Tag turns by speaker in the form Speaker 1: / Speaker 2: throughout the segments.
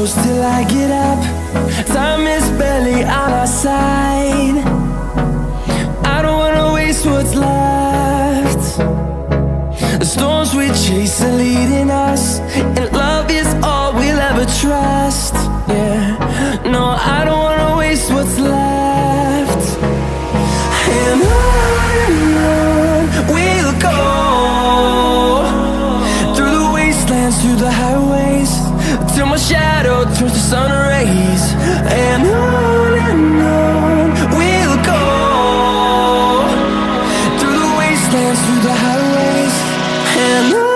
Speaker 1: close till I get up. Time is barely on our side. I don't wanna waste what's left. The storms we chase are leading us, and love is all we'll ever trust. Yeah, no, I don't wanna waste what's left. And on we'll go, through the wastelands, through the highways, till my shadow turns to sun rays. And on we'll go, through the wastelands, through the highways, and on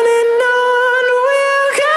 Speaker 1: we'll go.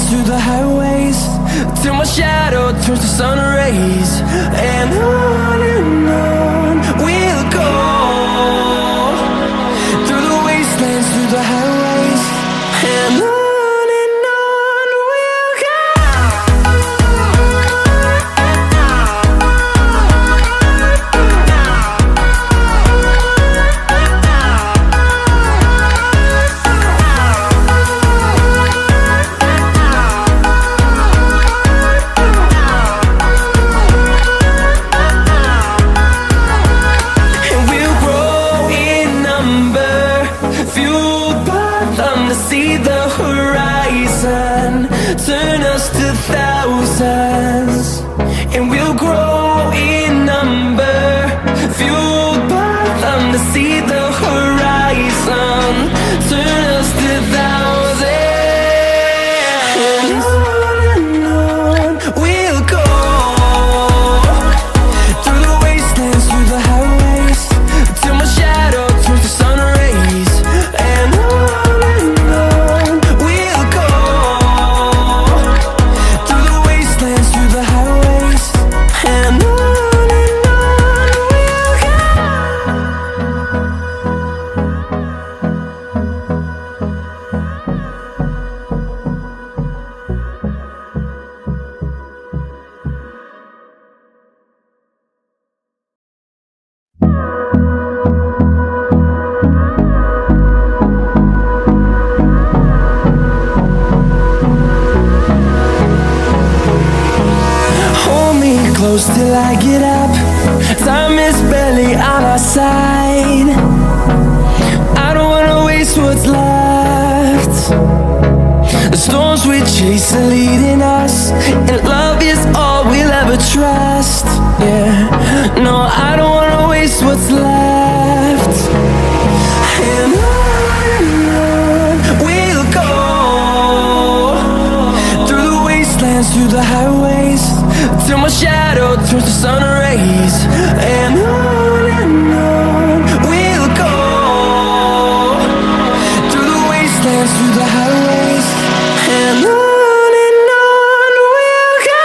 Speaker 1: Through the highways, till my shadow turns to sun rays. And on we'll go, through the wastelands, through the highways, and on we'll go. See the horizon turn us to thousands, and we'll grow in number, fueled by them. To see the horizon turn us to thousands, and on we'll go, through the wastelands, through the highways, till my shadow turns to sun rays. And close till I get up. Time is barely on our side. I don't wanna waste what's left. The storms we chase are leading us, and love is all we'll ever trust. Yeah, no, I don't wanna waste what's left. And on we'll go, through the wastelands, through the highways, till my shadow turns to sun rays. And on we'll go, through the wastelands, through the highways, and on we'll go.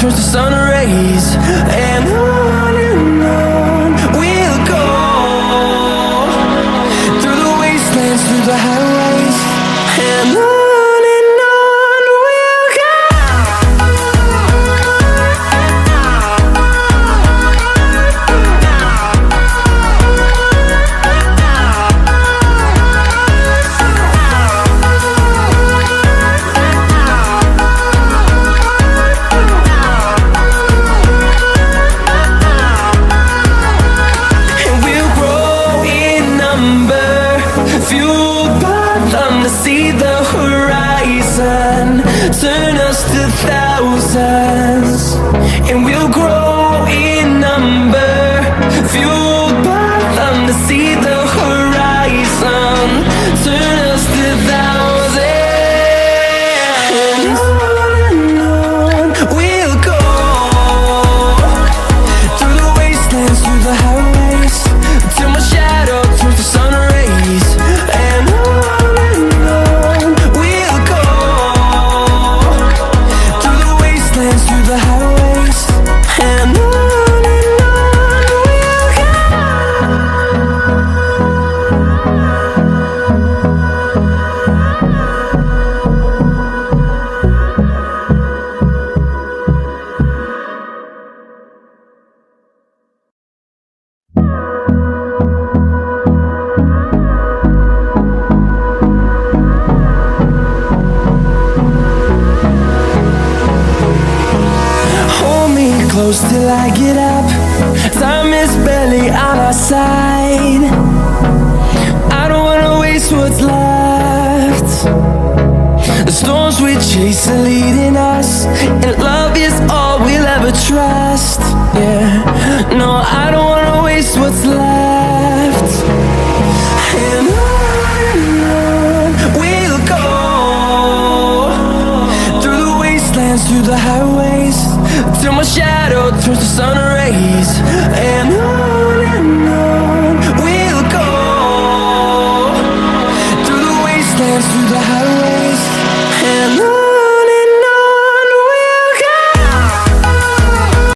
Speaker 1: turns to sun rays, and on we'll go through the wastelands, through the highways, and on we'll go. Fueled by them to see the horizon, turn us to thousands, and we'll grow in number. Fueled by them to see the horizon, turn us to thousands, and on we'll go through the wastelands, through the highways, till my shadow turns to sun rays. And on we'll go through the wastelands, through the highways, and on we'll go. Hold me close till I get up. Time is barely on our side. I don't wanna waste what's left. The storms we chase are leading us, and love is all we'll ever trust. Yeah, no, I don't wanna waste